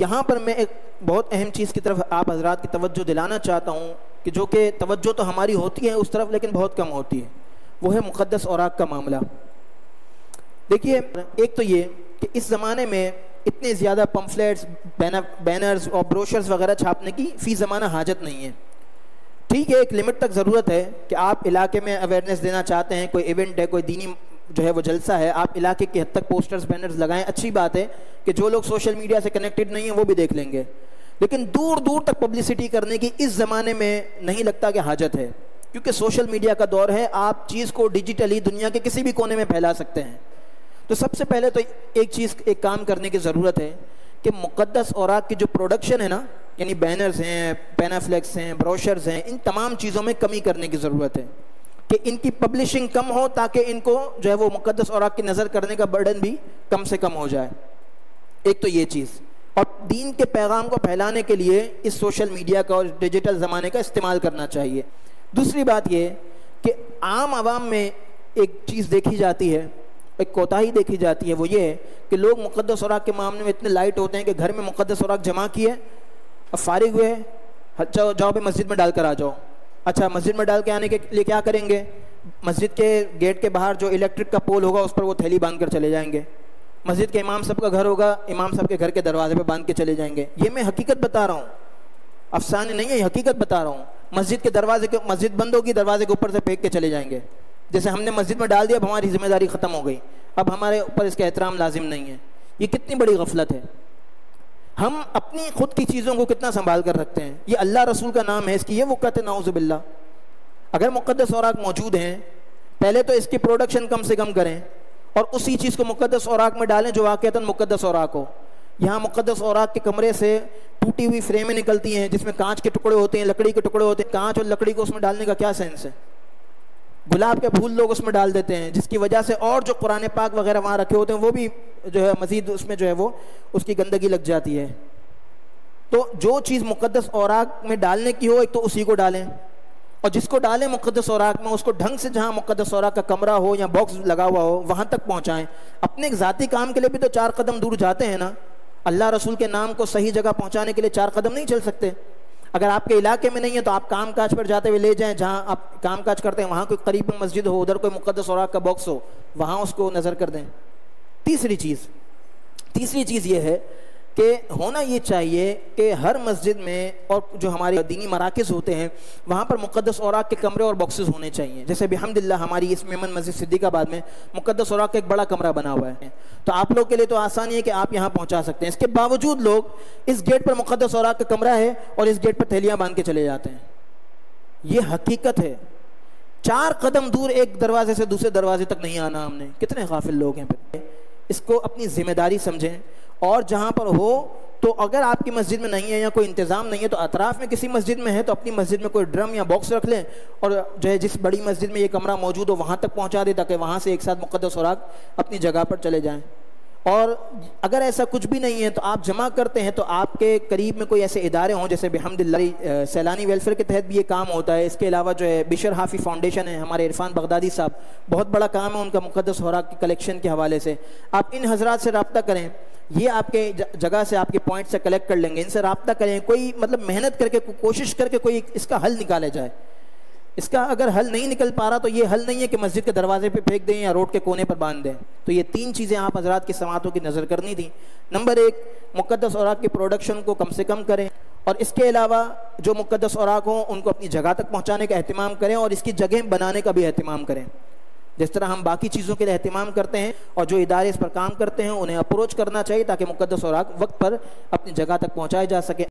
یہاں پر میں ایک بہت اہم چیز کی طرف آپ حضرات کی توجہ دلانا چاہتا ہوں کہ جو کہ توجہ تو ہماری ہوتی ہے اس طرف لیکن بہت کم ہوتی ہے، وہ ہے مقدس اوراق کا معاملہ۔ دیکھیے، ایک تو یہ کہ اس زمانے میں اتنے زیادہ پمفلیٹس، بینرز اور بروشرز وغیرہ چھاپنے کی فی زمانہ حاجت نہیں ہے۔ ٹھیک ہے، ایک لمٹ تک ضرورت ہے کہ آپ علاقے میں اویئرنیس دینا چاہتے ہیں، کوئی ایونٹ ہے، کوئی دینی جو ہے وہ جلسہ ہے، آپ علاقے کی حد تک پوسٹرز بینرز لگائیں، اچھی بات ہے کہ جو لوگ سوشل میڈیا سے کنیکٹڈ نہیں ہیں وہ بھی دیکھ لیں گے، لیکن دور دور تک پبلسٹی کرنے کی اس زمانے میں نہیں لگتا کہ حاجت ہے، کیونکہ سوشل میڈیا کا دور ہے، آپ چیز کو ڈیجیٹلی دنیا کے کسی بھی کونے میں پھیلا سکتے ہیں۔ تو سب سے پہلے تو ایک کام کرنے کی ضرورت ہے کہ مقدس اوراق کی جو پروڈکشن ہے نا، یعنی بینرز ہیں، پینافلیکس ہیں، بروشرز ہیں، ان تمام چیزوں میں کمی کرنے کی ضرورت ہے کہ ان کی پبلشنگ کم ہو تاکہ ان کو جو ہے وہ مقدس اوراق کی نظر کرنے کا برڈن بھی کم سے کم ہو جائے۔ ایک تو یہ چیز، اور دین کے پیغام کو پھیلانے کے لیے اس سوشل میڈیا کا اور ڈیجیٹل زمانے کا استعمال کرنا چاہیے۔ دوسری بات یہ کہ عام عوام میں ایک چیز دیکھی جاتی ہے، ایک کوتاہی دیکھی جاتی ہے، وہ یہ ہے کہ لوگ مقدس اوراق کے معاملے میں اتنے لائٹ ہوتے ہیں کہ گھر میں مقدس اوراق جمع کیے، اب فارغ ہوئے، جاؤ پہ مسجد میں ڈال کر آ جاؤ۔ اچھا، مسجد میں ڈال کے آنے کے لیے کیا کریں گے؟ مسجد کے گیٹ کے باہر جو الیکٹرک کا پول ہوگا اس پر وہ تھیلی باندھ کر چلے جائیں گے۔ مسجد کے امام صاحب کا گھر ہوگا، امام صاحب کے گھر کے دروازے پہ باندھ کے چلے جائیں گے۔ یہ میں حقیقت بتا رہا ہوں، افسانے نہیں ہے، یہ حقیقت بتا رہا ہوں۔ مسجد کے دروازے کے مسجد بند ہوگی، دروازے کے اوپر سے پھینک کے چلے جائیں گے، جیسے ہم نے مسجد میں ڈال دیا اب ہماری ذمہ داری ختم ہو گئی، اب ہمارے اوپر اس کا احترام لازم نہیں ہے۔ یہ کتنی بڑی غفلت ہے۔ ہم اپنی خود کی چیزوں کو کتنا سنبھال کر رکھتے ہیں، یہ اللہ رسول کا نام ہے، اس کی یہ وقت ہے، نعوذ باللہ۔ اگر مقدس اوراق موجود ہیں، پہلے تو اس کی پروڈکشن کم سے کم کریں اور اسی چیز کو مقدس اوراق میں ڈالیں جو واقعتاً مقدس اوراق ہو۔ یہاں مقدس اوراق کے کمرے سے ٹوٹی ہوئی فریمیں نکلتی ہیں جس میں کانچ کے ٹکڑے ہوتے ہیں، لکڑی کے ٹکڑے ہوتے ہیں، کانچ اور لکڑی کو اس میں ڈالنے کا کیا سینس ہے؟ گلاب کے پھول لوگ اس میں ڈال دیتے ہیں، جس کی وجہ سے اور جو قرآن پاک وغیرہ وہاں رکھے ہوتے ہیں وہ بھی جو ہے مزید اس میں جو ہے وہ اس کی گندگی لگ جاتی ہے۔ تو جو چیز مقدس اوراق میں ڈالنے کی ہو ایک تو اسی کو ڈالیں، اور جس کو ڈالیں مقدس اوراق میں اس کو ڈھنگ سے جہاں مقدس اوراق کا کمرہ ہو یا باکس لگا ہوا ہو وہاں تک پہنچائیں۔ اپنے ایک ذاتی کام کے لیے بھی تو 4 قدم دور جاتے ہیں نا، اللہ رسول کے نام کو صحیح جگہ پہنچانے کے لیے 4 قدم نہیں چل سکتے؟ اگر آپ کے علاقے میں نہیں ہے تو آپ کام کاج پر جاتے ہوئے لے جائیں، جہاں آپ کام کاج کرتے ہیں وہاں کوئی قریب میں مسجد ہو، ادھر کوئی مقدس اوراق کا باکس ہو، وہاں اس کو نظر کر دیں۔ تیسری چیز یہ ہے کہ ہونا یہ چاہیے کہ ہر مسجد میں اور جو ہمارے دینی مراکز ہوتے ہیں وہاں پر مقدس اوراق کے کمرے اور باکسز ہونے چاہیے۔ جیسے بحمداللہ ہماری اس میمن مسجد صدیق آباد میں مقدس اوراق کا ایک بڑا کمرہ بنا ہوا ہے، تو آپ لوگ کے لیے تو آسانی ہے کہ آپ یہاں پہنچا سکتے ہیں۔ اس کے باوجود لوگ اس گیٹ پر مقدس اوراق کا کمرہ ہے اور اس گیٹ پر تھیلیاں باندھ کے چلے جاتے ہیں۔ یہ حقیقت ہے، 4 قدم دور ایک دروازے سے دوسرے دروازے تک نہیں آنا ہم نے۔ کتنے غافل لوگ ہیں پھر۔ اس کو اپنی ذمہ داری سمجھیں، اور جہاں پر ہو تو اگر آپ کی مسجد میں نہیں ہے یا کوئی انتظام نہیں ہے تو اطراف میں کسی مسجد میں ہے تو اپنی مسجد میں کوئی ڈرم یا باکس رکھ لیں اور جو ہے جس بڑی مسجد میں یہ کمرہ موجود ہو وہاں تک پہنچا دیں تاکہ وہاں سے ایک ساتھ مقدس اوراق اپنی جگہ پر چلے جائیں۔ اور اگر ایسا کچھ بھی نہیں ہے تو آپ جمع کرتے ہیں تو آپ کے قریب میں کوئی ایسے ادارے ہوں، جیسے بحمداللہ سیلانی ویلفیئر کے تحت بھی یہ کام ہوتا ہے۔ اس کے علاوہ جو ہے بشر حافی فاؤنڈیشن ہے، ہمارے عرفان بغدادی صاحب، بہت بڑا کام ہے ان کا مقدس اوراق کی کلیکشن کے حوالے سے۔ آپ ان حضرات سے رابطہ کریں، یہ آپ کے جگہ سے آپ کے پوائنٹ سے کلیکٹ کر لیں گے، ان سے رابطہ کریں، کوئی مطلب محنت کر کے کوشش کر کے کوئی اس کا حل نکالا جائے۔ اس کا اگر حل نہیں نکل پا رہا تو یہ حل نہیں ہے کہ مسجد کے دروازے پہ پھینک دیں یا روڈ کے کونے پر باندھ دیں۔ تو یہ 3 چیزیں آپ حضرات کی سماعتوں کی نظر کرنی تھی۔ نمبر 1، مقدس اوراق کی پروڈکشن کو کم سے کم کریں، اور اس کے علاوہ جو مقدس اوراق ہوں ان کو اپنی جگہ تک پہنچانے کا اہتمام کریں اور اس کی جگہیں بنانے کا بھی اہتمام کریں، جس طرح ہم باقی چیزوں کے لیے اہتمام کرتے ہیں۔ اور جو ادارے اس پر کام کرتے ہیں انہیں اپروچ کرنا چاہیے تاکہ مقدس اوراق وقت پر اپنی جگہ تک پہنچائے جا سکیں۔